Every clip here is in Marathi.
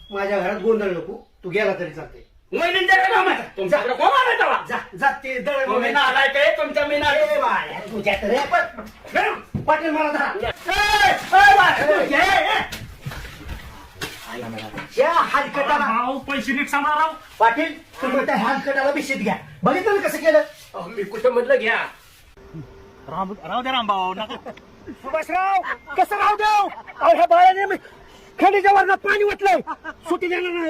माझ्या घरात गोंधळ नको, तू गेला तरी चालते. तुमच्याकडे कोण आलाय तेव्हा? जा जा ते दळ तुम्ही नालाय काय तुमच्या मी नालाय. तुझ्या तर पाटील मला धरा. या हलकटाला पैसे नीट सांभाळा राव. पाटील तुम्ही त्या हलकटाला बिशीत घ्या. बघितलं ना कसं केलं? मी कुठं म्हटलं घ्या. राव द्या रामभाऊ नका. सुभाषराव कसं राहू देव? अहो ह्या बाळाने खडीच्या वरणात पाणी ओतलंय. सुट्टी देणार नाही.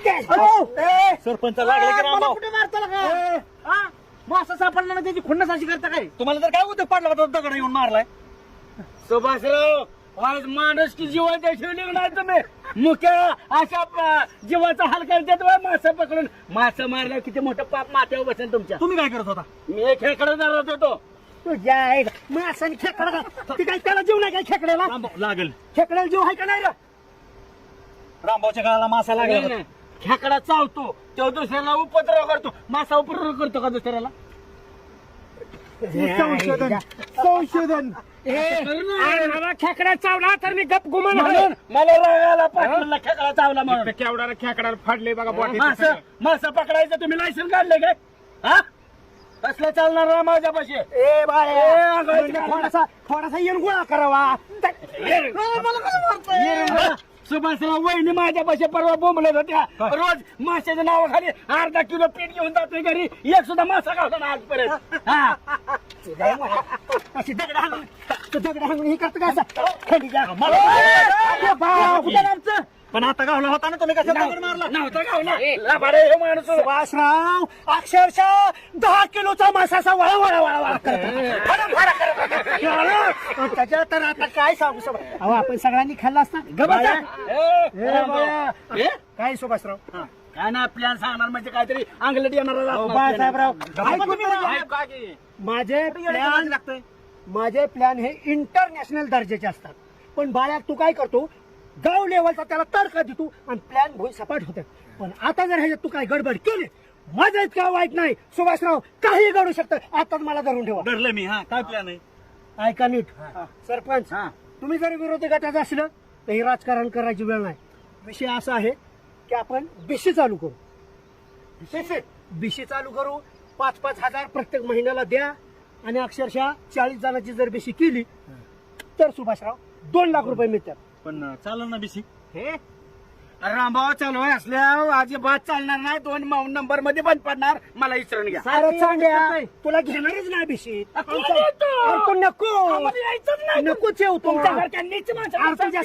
ए बाळा, सरपंच लागले की रामभाऊ. कुठे मारताला का? मासा सापडला ना त्याची खुन्नस अशी करता काय? तुम्हाला तर काय होतं पडला होता दगड येऊन मारलाय. सुभाषराव आज माणूस की जीवाच्या ठेवली नाही तुम्ही मुख्य अशा जीवाचा हाल करतात मासा पकडून. मासा मारला किती मोठं पाप माथ्यावर बसेल तुमच्या. तुम्ही काय करत होता? मी एक खेकडा धरत होतो. तुझ्या मासाने खेकडा का? ती काय त्याला जीव नाही काय खेकड्याला? रामभाऊ लागल. खेकड्याला जीव आहे का नाही रे? रामभाऊच्या गाळाला मासा लागला. नाही, नाही. खेकडा चावतो तो दुसऱ्याला उपद्रव करतो. मासा उपद्रव करतो का दुसऱ्याला? संशोधन मला खेकडा चावला तर मी गप गुमान मला रागाला पाठवला खेकडा चावला म्हणून. केवढा खेकडा फाडले बघा मासा पकडायचं तुम्ही लायसन काढले काय? हा कसलं चालणार ना माझ्यापाशी? ए बाय थोडासा येऊन गोळा करावा. सुभाषराव वहिनी माझ्यापाशी परवा बोंबलत होत्या. रोज माशाच्या नावाखाली अर्धा किलो पीठ घेऊन जातोय घरी. एक सुद्धा मासा गावला ना आजपर्यंत. हा अशी दगड हाणून हे करतं का असं? खंडीच्या पण आता गावला होता ना तुम्ही कशा दगड मारला? नव्हता गावला. लाभाडे हे माणूस. सुभाषराव अक्षरशः 10 किलोचा मासाचा वळा वळा वळा वळा त्याच्या तर आता काय सांगू अहो आपण सगळ्यांनी खाल्ला असता. काय सुभाषराव काय ना प्लॅन सांगणार म्हणजे काहीतरी अंगलट येणार. बाळासाहेबराव लागतंय. माझे प्लॅन हे इंटरनॅशनल दर्जाचे असतात. पण बाळ्या तू काय करतो? गाव लेवलचा त्याला तडका देतो आणि प्लॅन भोई सपाट होतात. पण आता जर ह्याच्यात तू काय गडबड केली माझं इतका वाईट नाही सुभाषराव. काही घडू शकतं. आता मला धरून ठेवा. धरलं मी. हा काय प्लॅन आहे? ऐका नीट सरपंच, तुम्ही जर विरोधी गटाचं असलं तर हे राजकारण करायची वेळ नाही. विषय असा आहे की आपण बिशी चालू करू. बिशी चालू करू. 5-5 हजार प्रत्येक महिन्याला द्या आणि अक्षरशः 40 जणांची जर बिशी केली तर सुभाषराव 2 लाख रुपये मिळतात. पण चालेल ना बिसी? हे रामभाऊ चालू आहे असल्या अजिबात चालणार नाही. 2 नंबर मध्ये बंद पडणार. मला विचारून घ्या. अरे चांगल्या तुला घेणारच नाही बिशी. नको नकोच येऊ. तुमच्यासारख्या